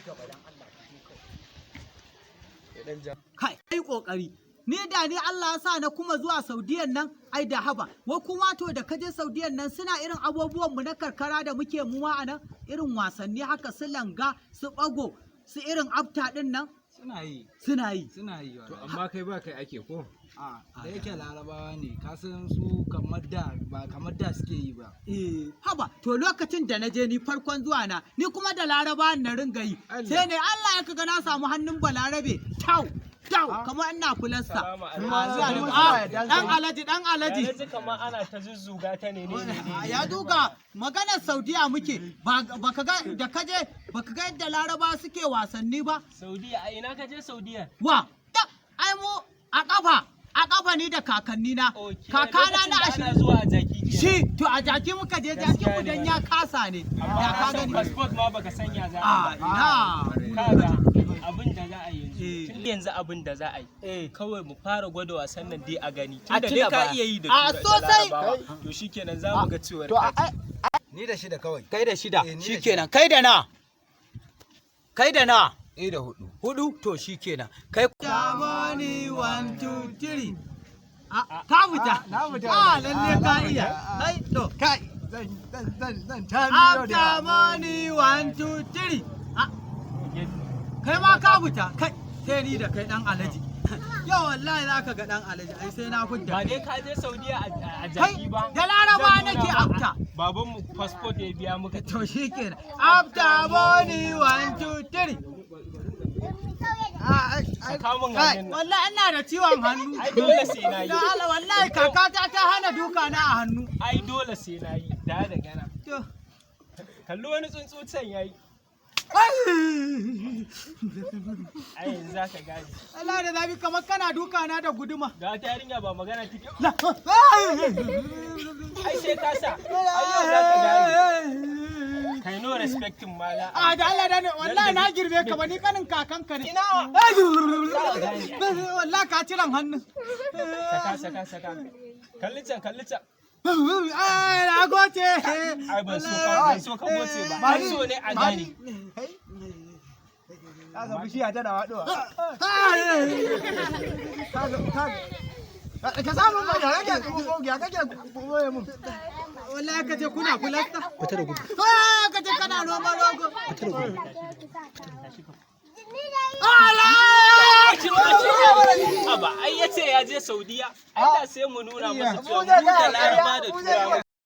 gaba dan Allah kai kokari ni da ni Allah ya sa na kuma zuwa Saudiyan nan ai da haba wa kuma to da kaje Saudiyan nan suna irin abubuwan mu na karkara da muke mu ma anan irin wasanni haka su langa su bago su irin afta din nan suna yi to amma kai ba kai ake ko a da yake larabawa ne ka san su kamar da ba kamar da suke yi ba haba to lokacin da na je ni farkon zuwa na ni kuma da larabawan na ringa yi sai ne Allah ya kaga na samu hannun balarabe tau kamar ina fulasta dan alaji yanzu kamar ana ta zuzzuga ta ne ya duga maganar Saudiya muke baka ga da kaje baka ga yadda laraba suke wasanni ba Saudiya a ina kaje Saudiya wa ai mu a kafa ni da kakanni na kakana na zuwa a jaki shi to a jaki muka je jaki mu dan ya kasa ne ya ka gani passport ma baka sanya za a ina kaga abin da za a yi yanzu abin da za a yi kawai mu fara gwada wasan nan dai a gani tunda dai ka iya yi da sosai to shikenan za mu ga cewa ni da shida kawai kai da shida shikenan kai da na da hudu to shikenan kai jamani 1 2 3 ka fita lalle ka iya kai to kai zan jamani 1 2 3 kai ma ka fita kai sai ni da kai dan alaji yau wallahi za ka ga dan alaji ai sai na fudda ba dai ka je Saudiya a jaki ba da laraba nake afta baban mu passport ya biya muka to shikenan afta boni 1 2 3 wallahi ina da ciwon hannu ai dole sai na yi da Allah wallahi kakata ta hana duka na a hannu ai dole sai na yi da gana to kallo wani tsuntsu can yayi ai yanzu za ka gane Allah da zabi kamar kana duka na da guduma ga ta yarinya ba magana take ai sai ka sa ai yau za ka gane kai no respecting ma za a da Allah da wallahi na girbe ka ba ni kanin kakanka ne ina wallahi ka ciran hannu saka kalli can ai na goce ai ban so ka goce ba ai so ne a gane kaga bishiya tana waduwa ka samu ba ya kake boye mun wallahi kace kuna kulasta fita da gudu kace kana noma rogo fita da gudu Aba ai yace ya je Saudiya Allah sai mu nuna musu cewa mu da Laraba da Turawa